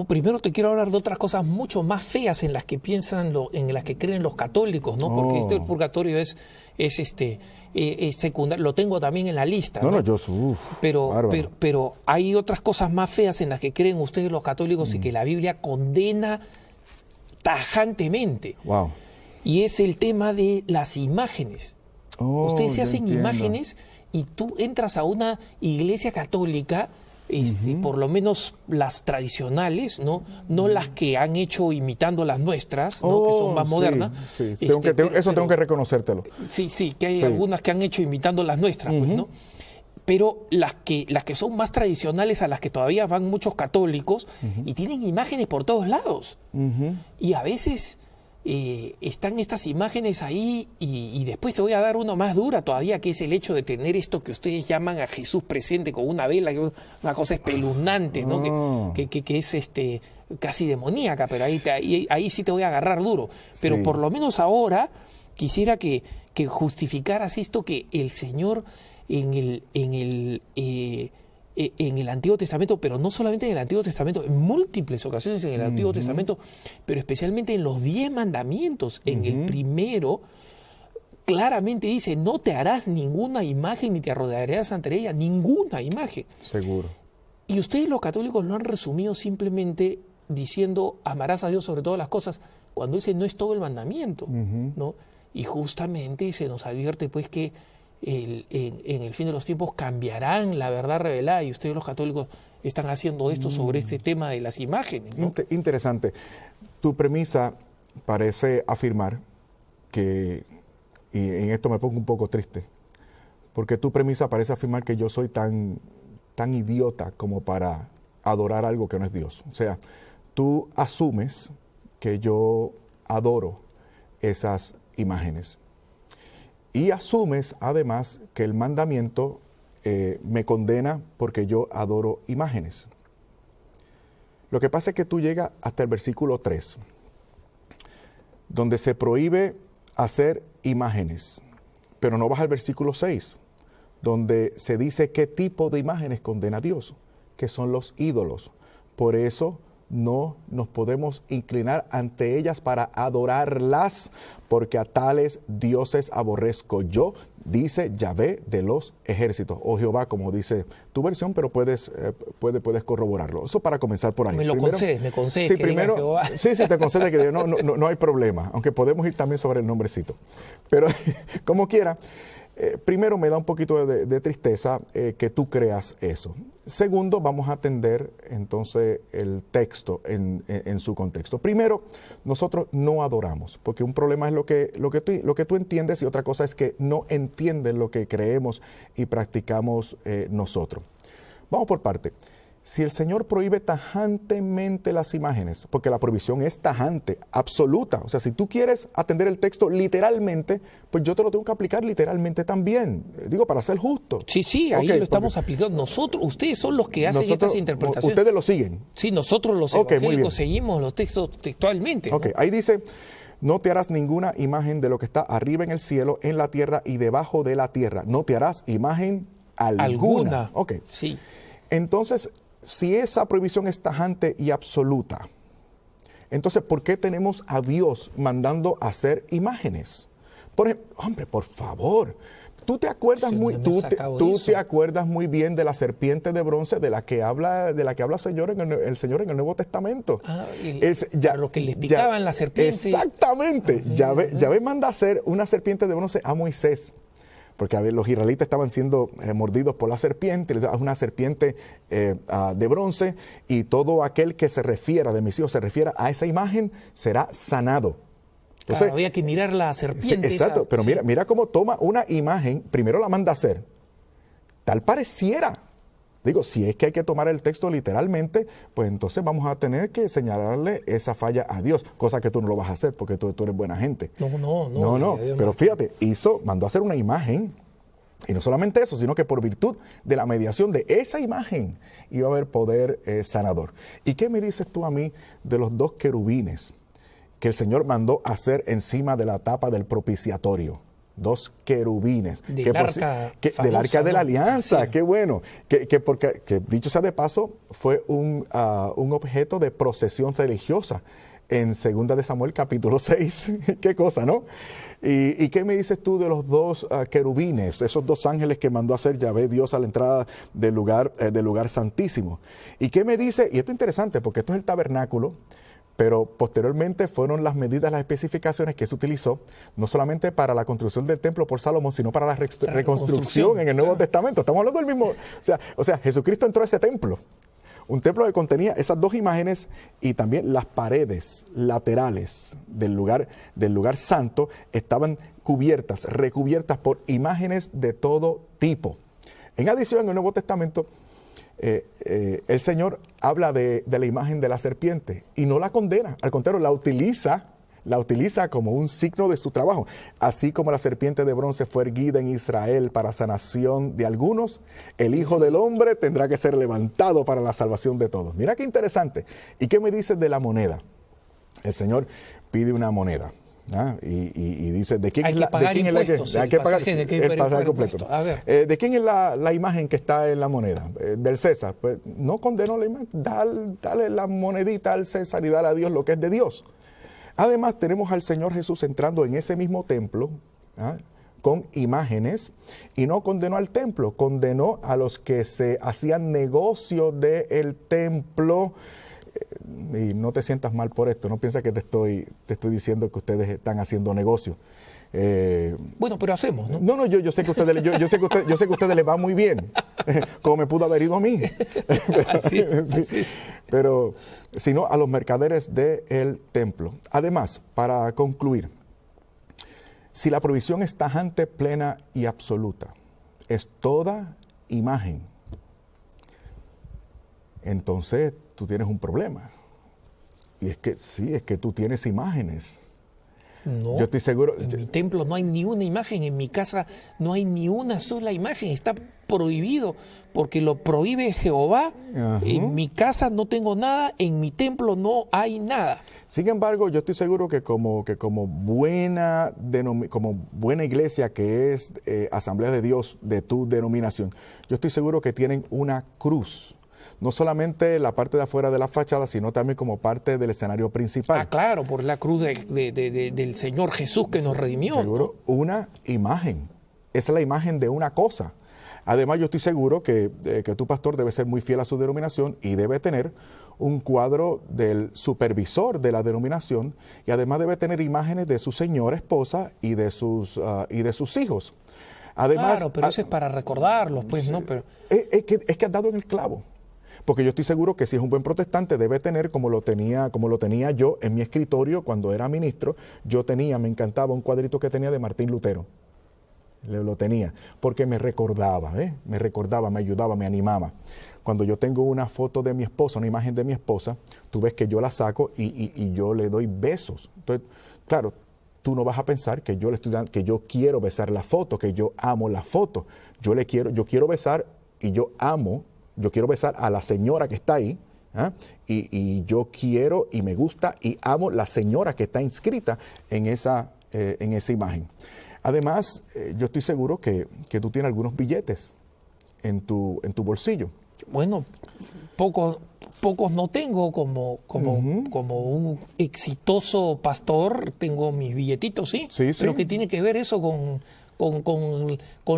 Primero te quiero hablar de otras cosas mucho más feas en las que en las que creen los católicos, ¿no? Porque el purgatorio es secundario, lo tengo también en la lista. Pero hay otras cosas más feas en las que creen ustedes los católicos y que la Biblia condena tajantemente. Wow. Y es el tema de las imágenes. Ustedes se hacen imágenes y tú entras a una iglesia católica, por lo menos las tradicionales, no las que han hecho imitando las nuestras, que son más modernas. Sí. Tengo que reconocértelo. Sí, que hay algunas que han hecho imitando las nuestras, pues, ¿no? Pero las que son más tradicionales, a las que todavía van muchos católicos, y tienen imágenes por todos lados. Y a veces están estas imágenes ahí, y después te voy a dar una más dura todavía, que es el hecho de tener esto que ustedes llaman a Jesús presente con una vela, que es una cosa espeluznante, ¿no? Que es casi demoníaca, pero ahí sí te voy a agarrar duro. Pero por lo menos ahora quisiera que justificaras esto, que el Señor en el Antiguo Testamento, pero no solamente en el Antiguo Testamento, en múltiples ocasiones en el Antiguo Testamento, pero especialmente en los 10 mandamientos, en el primero, claramente dice: no te harás ninguna imagen ni te arrodillarás ante ella, ninguna imagen. Seguro. Y ustedes los católicos lo han resumido simplemente diciendo: amarás a Dios sobre todas las cosas, cuando ese no es todo el mandamiento, ¿no? Y justamente se nos advierte pues que en el fin de los tiempos cambiarán la verdad revelada, y ustedes los católicos están haciendo esto sobre este tema de las imágenes, ¿no? Interesante. Tu premisa parece afirmar que, y en esto me pongo un poco triste, porque tu premisa parece afirmar que yo soy tan idiota como para adorar algo que no es Dios. O sea, tú asumes que yo adoro esas imágenes. Y asumes, además, que el mandamiento me condena porque yo adoro imágenes. Lo que pasa es que tú llegas hasta el versículo 3, donde se prohíbe hacer imágenes, pero no vas al versículo 6, donde se dice qué tipo de imágenes condena Dios, que son los ídolos. Por eso no nos podemos inclinar ante ellas para adorarlas, porque a tales dioses aborrezco yo, dice Yahvé de los ejércitos, o Jehová, como dice tu versión, pero puedes corroborarlo. Eso para comenzar por ahí. Me concedes. Sí, primero, te concede que no hay problema, aunque podemos ir también sobre el nombrecito. Pero como quiera, primero me da un poquito de tristeza que tú creas eso. Segundo, vamos a atender entonces el texto en su contexto. Primero, nosotros no adoramos, porque un problema es lo que tú entiendes, y otra cosa es que no entiendes lo que creemos y practicamos nosotros. Vamos por parte. Si el Señor prohíbe tajantemente las imágenes, porque la prohibición es tajante, absoluta, o sea, si tú quieres atender el texto literalmente, pues yo te lo tengo que aplicar literalmente también, digo, para ser justo. Sí, ahí lo estamos aplicando. Ustedes son los que hacen estas interpretaciones. Ustedes lo siguen. Sí, nosotros los evangélicos seguimos los textos textualmente, ¿no? Ahí dice: no te harás ninguna imagen de lo que está arriba en el cielo, en la tierra y debajo de la tierra. No te harás imagen alguna. Sí. Entonces, si esa prohibición es tajante y absoluta, entonces, ¿por qué tenemos a Dios mandando hacer imágenes? Por ejemplo, hombre, por favor, tú te acuerdas te acuerdas muy bien de la serpiente de bronce de la que habla el Señor en el Nuevo Testamento. Lo que les picaban la serpiente. Exactamente. Yahvé manda a hacer una serpiente de bronce a Moisés, porque los israelitas estaban siendo mordidos por la serpiente, una serpiente de bronce, y todo aquel que se refiera a esa imagen será sanado. Entonces, había que mirar la serpiente. Sí, exacto, pero mira cómo toma una imagen, primero la manda a hacer, tal pareciera. Digo, si es que hay que tomar el texto literalmente, pues entonces vamos a tener que señalarle esa falla a Dios, cosa que tú no lo vas a hacer porque tú eres buena gente. No, pero fíjate, mandó a hacer una imagen, y no solamente eso, sino que por virtud de la mediación de esa imagen iba a haber poder sanador. ¿Y qué me dices tú a mí de los 2 querubines que el Señor mandó a hacer encima de la tapa del propiciatorio? 2 querubines del arca de la alianza, sí. Qué bueno, porque dicho sea de paso, fue un objeto de procesión religiosa en 2 de Samuel capítulo 6. Qué cosa, ¿no? ¿Y qué me dices tú de los 2 querubines, esos 2 ángeles que mandó a hacer Yahvé Dios a la entrada del lugar santísimo? ¿Y qué me dice? Y esto es interesante porque esto es el tabernáculo, Pero posteriormente fueron las medidas, las especificaciones que se utilizó, no solamente para la construcción del templo por Salomón, sino para la reconstrucción en el Nuevo Testamento. Estamos hablando del mismo, o sea, Jesucristo entró a ese templo. Un templo que contenía esas dos imágenes y también las paredes laterales del lugar santo estaban recubiertas por imágenes de todo tipo. En adición, en el Nuevo Testamento, el Señor habla de la imagen de la serpiente y no la condena, al contrario, la utiliza como un signo de su trabajo. Así como la serpiente de bronce fue erguida en Israel para sanación de algunos, el Hijo del Hombre tendrá que ser levantado para la salvación de todos. Mira qué interesante. ¿Y qué me dices de la moneda? El Señor pide una moneda. Y dice, ¿de quién hay es que pagar impuestos? Hay que pagar el pasaje completo. A ver. ¿De quién es la imagen que está en la moneda? Del César. Pues no condenó la imagen. Dale la monedita al César y dale a Dios lo que es de Dios. Además, tenemos al Señor Jesús entrando en ese mismo templo con imágenes y no condenó al templo, condenó a los que se hacían negocio del templo. Y no te sientas mal por esto, no piensa que te estoy diciendo que ustedes están haciendo negocio. Bueno, pero hacemos, ¿no? No, yo sé que yo sé que a ustedes les va muy bien, como me pudo haber ido a mí. Así es. Pero sino a los mercaderes del templo. Además, para concluir, si la provisión es tajante, plena y absoluta, es toda imagen, entonces tú tienes un problema. Y es que tú tienes imágenes. No, yo estoy seguro. En mi templo no hay ni una imagen, en mi casa no hay ni una sola imagen, está prohibido porque lo prohíbe Jehová. Ajá. En mi casa no tengo nada, en mi templo no hay nada. Sin embargo, yo estoy seguro que como buena iglesia que es Asamblea de Dios de tu denominación, yo estoy seguro que tienen una cruz. No solamente la parte de afuera de la fachada, sino también como parte del escenario principal. Ah, claro, por la cruz del Señor Jesús que nos redimió. Seguro, una imagen. Esa es la imagen de una cosa. Además, yo estoy seguro que tu pastor debe ser muy fiel a su denominación y debe tener un cuadro del supervisor de la denominación y además debe tener imágenes de su señora esposa y de sus hijos. Además, claro, pero eso es para recordarlos, pues, ¿no? Pero es que has dado en el clavo. Porque yo estoy seguro que si es un buen protestante debe tener, como lo tenía yo en mi escritorio cuando era ministro, me encantaba un cuadrito que tenía de Martín Lutero. Lo tenía, porque me recordaba, me ayudaba, me animaba. Cuando yo tengo una foto de mi esposa, una imagen de mi esposa, tú ves que yo la saco y yo le doy besos. Entonces, claro, tú no vas a pensar que yo le estoy dando, que yo quiero besar la foto, que yo amo la foto. Yo quiero besar y yo quiero besar a la señora que está ahí, y yo quiero y me gusta y amo la señora que está inscrita en esa imagen. Además, yo estoy seguro que tú tienes algunos billetes en tu bolsillo. Bueno, pocos no tengo, como un exitoso pastor, tengo mis billetitos, ¿sí? Sí. Pero ¿qué tiene que ver eso con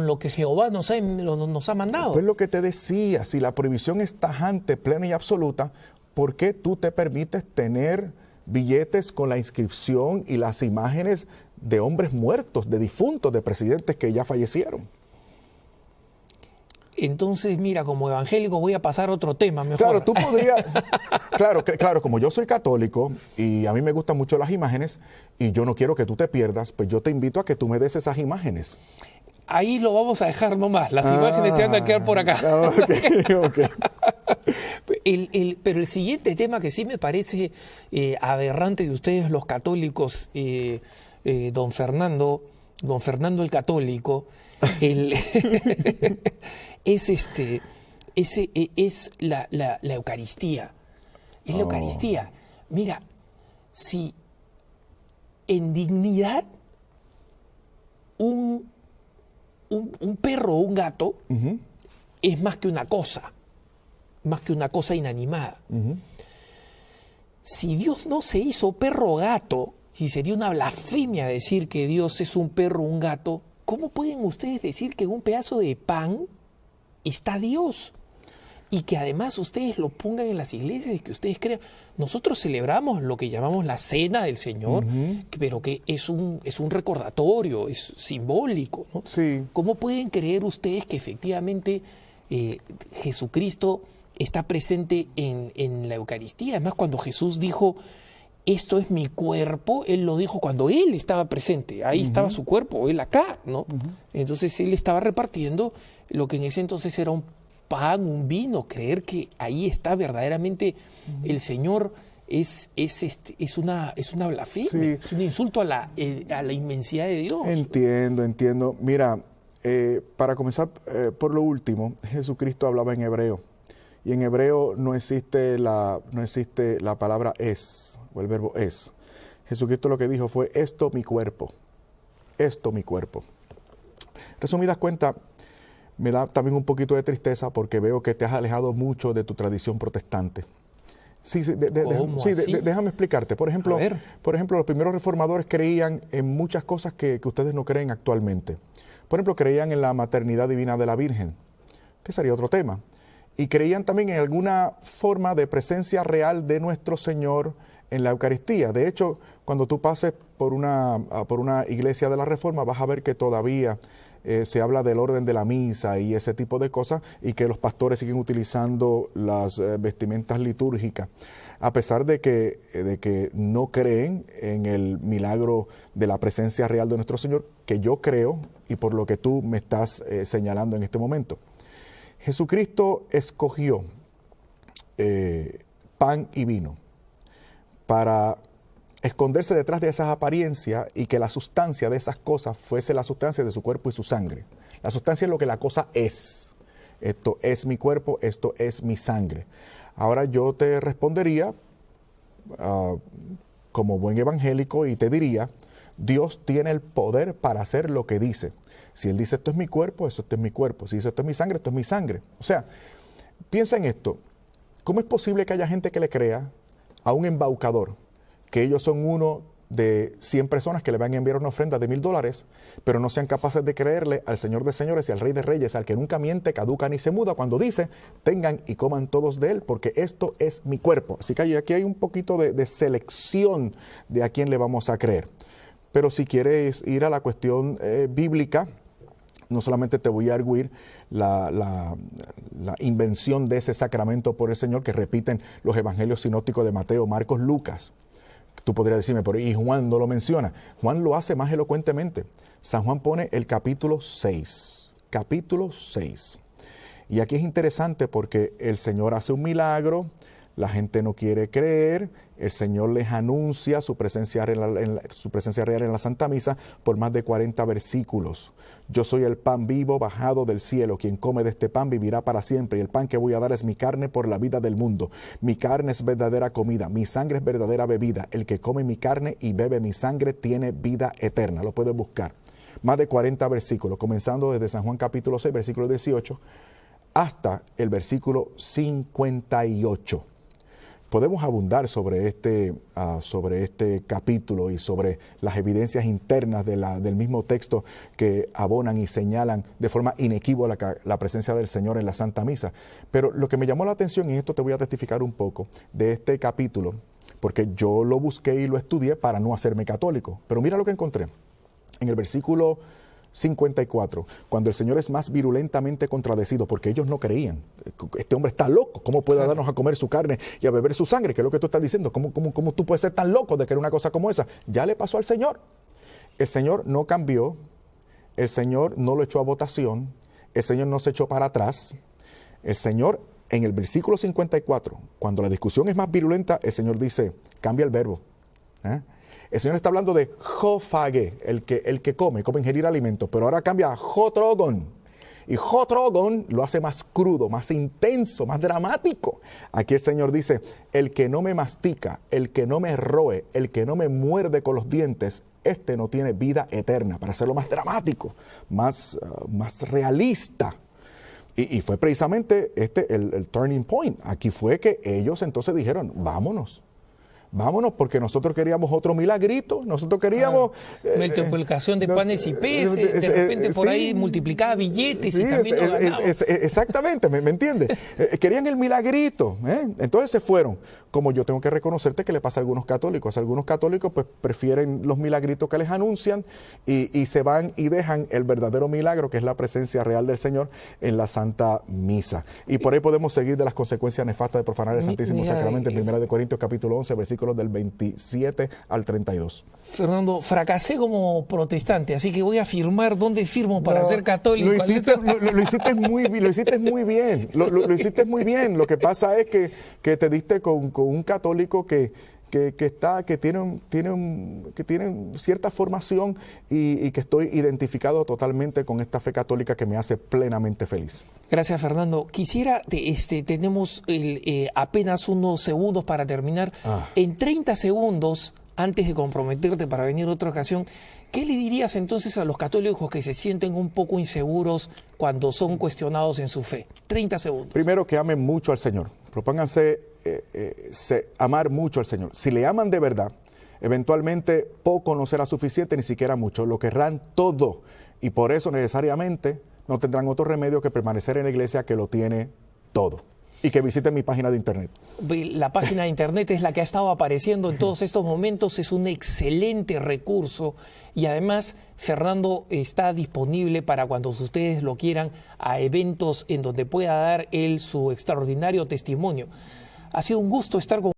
lo que Jehová nos ha mandado? Pues lo que te decía, si la prohibición es tajante, plena y absoluta, ¿por qué tú te permites tener billetes con la inscripción y las imágenes de hombres muertos, de difuntos, de presidentes que ya fallecieron? Entonces, mira, como evangélico voy a pasar a otro tema mejor. Claro, tú podrías, claro, como yo soy católico y a mí me gustan mucho las imágenes y yo no quiero que tú te pierdas, pues yo te invito a que tú me des esas imágenes. Ahí lo vamos a dejar nomás, las imágenes se van a quedar por acá. Okay. Pero el siguiente tema que sí me parece aberrante de ustedes los católicos, don Fernando el católico, es la Eucaristía. Es la Eucaristía. Mira, si en dignidad un perro o un gato es más que una cosa inanimada. Si Dios no se hizo perro o gato, y sería una blasfemia decir que Dios es un perro o un gato, ¿cómo pueden ustedes decir que en un pedazo de pan está Dios? y que además ustedes lo pongan en las iglesias y que ustedes crean. Nosotros celebramos lo que llamamos la cena del Señor, pero que es un recordatorio, es simbólico, ¿no? Sí. ¿Cómo pueden creer ustedes que efectivamente Jesucristo está presente en la Eucaristía? Además, cuando Jesús dijo, esto es mi cuerpo, Él lo dijo cuando Él estaba presente, ahí estaba su cuerpo, Él acá, ¿no? Entonces Él estaba repartiendo lo que en ese entonces era un pan, un vino. Creer que ahí está verdaderamente el Señor es una blasfemia, Sí. es un insulto a la inmensidad de Dios. Entiendo. Mira, para comenzar por lo último, Jesucristo hablaba en hebreo. Y en hebreo no existe la palabra es, o el verbo es. Jesucristo lo que dijo fue, esto mi cuerpo. Esto mi cuerpo. Resumidas cuentas, me da también un poquito de tristeza porque veo que te has alejado mucho de tu tradición protestante. Sí, déjame explicarte. Por ejemplo, los primeros reformadores creían en muchas cosas que ustedes no creen actualmente. Por ejemplo, creían en la maternidad divina de la Virgen, que sería otro tema. Y creían también en alguna forma de presencia real de nuestro Señor en la Eucaristía. De hecho, cuando tú pases por una iglesia de la Reforma, vas a ver que todavía se habla del orden de la misa y ese tipo de cosas, y que los pastores siguen utilizando las vestimentas litúrgicas, a pesar de que no creen en el milagro de la presencia real de nuestro Señor, que yo creo, y por lo que tú me estás señalando en este momento. Jesucristo escogió pan y vino para esconderse detrás de esas apariencias y que la sustancia de esas cosas fuese la sustancia de su cuerpo y su sangre. La sustancia es lo que la cosa es. Esto es mi cuerpo, esto es mi sangre. Ahora yo te respondería como buen evangélico y te diría, Dios tiene el poder para hacer lo que dice. Si Él dice esto es mi cuerpo, esto es mi cuerpo. Si dice esto es mi sangre, esto es mi sangre. O sea, piensa en esto. ¿Cómo es posible que haya gente que le crea a un embaucador que ellos son uno de 100 personas que le van a enviar una ofrenda de $1,000, pero no sean capaces de creerle al Señor de señores y al Rey de reyes, al que nunca miente, caduca ni se muda, cuando dice, tengan y coman todos de él, porque esto es mi cuerpo? Así que aquí hay un poquito de selección de a quién le vamos a creer. Pero si quieres ir a la cuestión bíblica, no solamente te voy a arguir la invención de ese sacramento por el Señor que repiten los evangelios sinópticos de Mateo, Marcos, Lucas. Tú podrías decirme, pero ¿y Juan no lo menciona? Juan lo hace más elocuentemente. San Juan pone el capítulo 6. Capítulo 6. Y aquí es interesante porque el Señor hace un milagro, la gente no quiere creer, el Señor les anuncia su presencia real en la Santa Misa por más de 40 versículos. Yo soy el pan vivo bajado del cielo. Quien come de este pan vivirá para siempre. Y el pan que voy a dar es mi carne por la vida del mundo. Mi carne es verdadera comida. Mi sangre es verdadera bebida. El que come mi carne y bebe mi sangre tiene vida eterna. Lo puedes buscar. Más de 40 versículos, comenzando desde San Juan capítulo 6, versículo 18, hasta el versículo 58. Podemos abundar sobre este capítulo y sobre las evidencias internas del mismo texto que abonan y señalan de forma inequívoca la presencia del Señor en la Santa Misa. Pero lo que me llamó la atención, y esto te voy a testificar un poco, de este capítulo, porque yo lo busqué y lo estudié para no hacerme católico. Pero mira lo que encontré. En el versículo 54, cuando el Señor es más virulentamente contradecido, porque ellos no creían. Este hombre está loco, ¿cómo puede darnos a comer su carne y a beber su sangre? ¿Qué es lo que tú estás diciendo? ¿Cómo tú puedes ser tan loco de querer una cosa como esa? Ya le pasó al Señor. El Señor no cambió, el Señor no lo echó a votación, el Señor no se echó para atrás. El Señor, en el versículo 54, cuando la discusión es más virulenta, el Señor dice, cambia el verbo. El Señor está hablando de jofage, el que come, como ingerir alimentos, pero ahora cambia a jotrogon. Y jotrogon lo hace más crudo, más intenso, más dramático. Aquí el Señor dice, el que no me mastica, el que no me roe, el que no me muerde con los dientes, este no tiene vida eterna, para hacerlo más dramático, más realista. Y fue precisamente el turning point. Aquí fue que ellos entonces dijeron, vámonos vámonos, porque nosotros queríamos otro milagrito, nosotros queríamos... multiplicación de panes y peces, de repente por ahí multiplicaba billetes y también lo ganaba. Exactamente, ¿me entiendes? Querían el milagrito, entonces se fueron. Como yo tengo que reconocerte que le pasa a algunos católicos. Algunos católicos pues prefieren los milagritos que les anuncian y se van y dejan el verdadero milagro, que es la presencia real del Señor en la Santa Misa. Y por ahí podemos seguir de las consecuencias nefastas de profanar el Santísimo Sacramento en 1 Corintios capítulo 11, versículos del 27 al 32. Fernando, fracasé como protestante, así que voy a firmar. ¿Dónde firmo para ser católico? Lo hiciste muy bien. Lo hiciste muy bien. Lo que pasa es que te diste con un católico que tiene cierta formación y que estoy identificado totalmente con esta fe católica que me hace plenamente feliz. Gracias, Fernando. Quisiera, tenemos apenas unos segundos para terminar. En 30 segundos, antes de comprometerte para venir a otra ocasión, ¿qué le dirías entonces a los católicos que se sienten un poco inseguros cuando son cuestionados en su fe? 30 segundos. Primero, que amen mucho al Señor. Propónganse amar mucho al Señor. Si le aman de verdad, eventualmente poco no será suficiente, ni siquiera mucho. Lo querrán todo. Y por eso necesariamente no tendrán otro remedio que permanecer en la iglesia que lo tiene todo. Y que visiten mi página de internet. La página de internet es la que ha estado apareciendo en todos estos momentos, es un excelente recurso y además Fernando está disponible para cuando ustedes lo quieran a eventos en donde pueda dar él su extraordinario testimonio. Ha sido un gusto estar con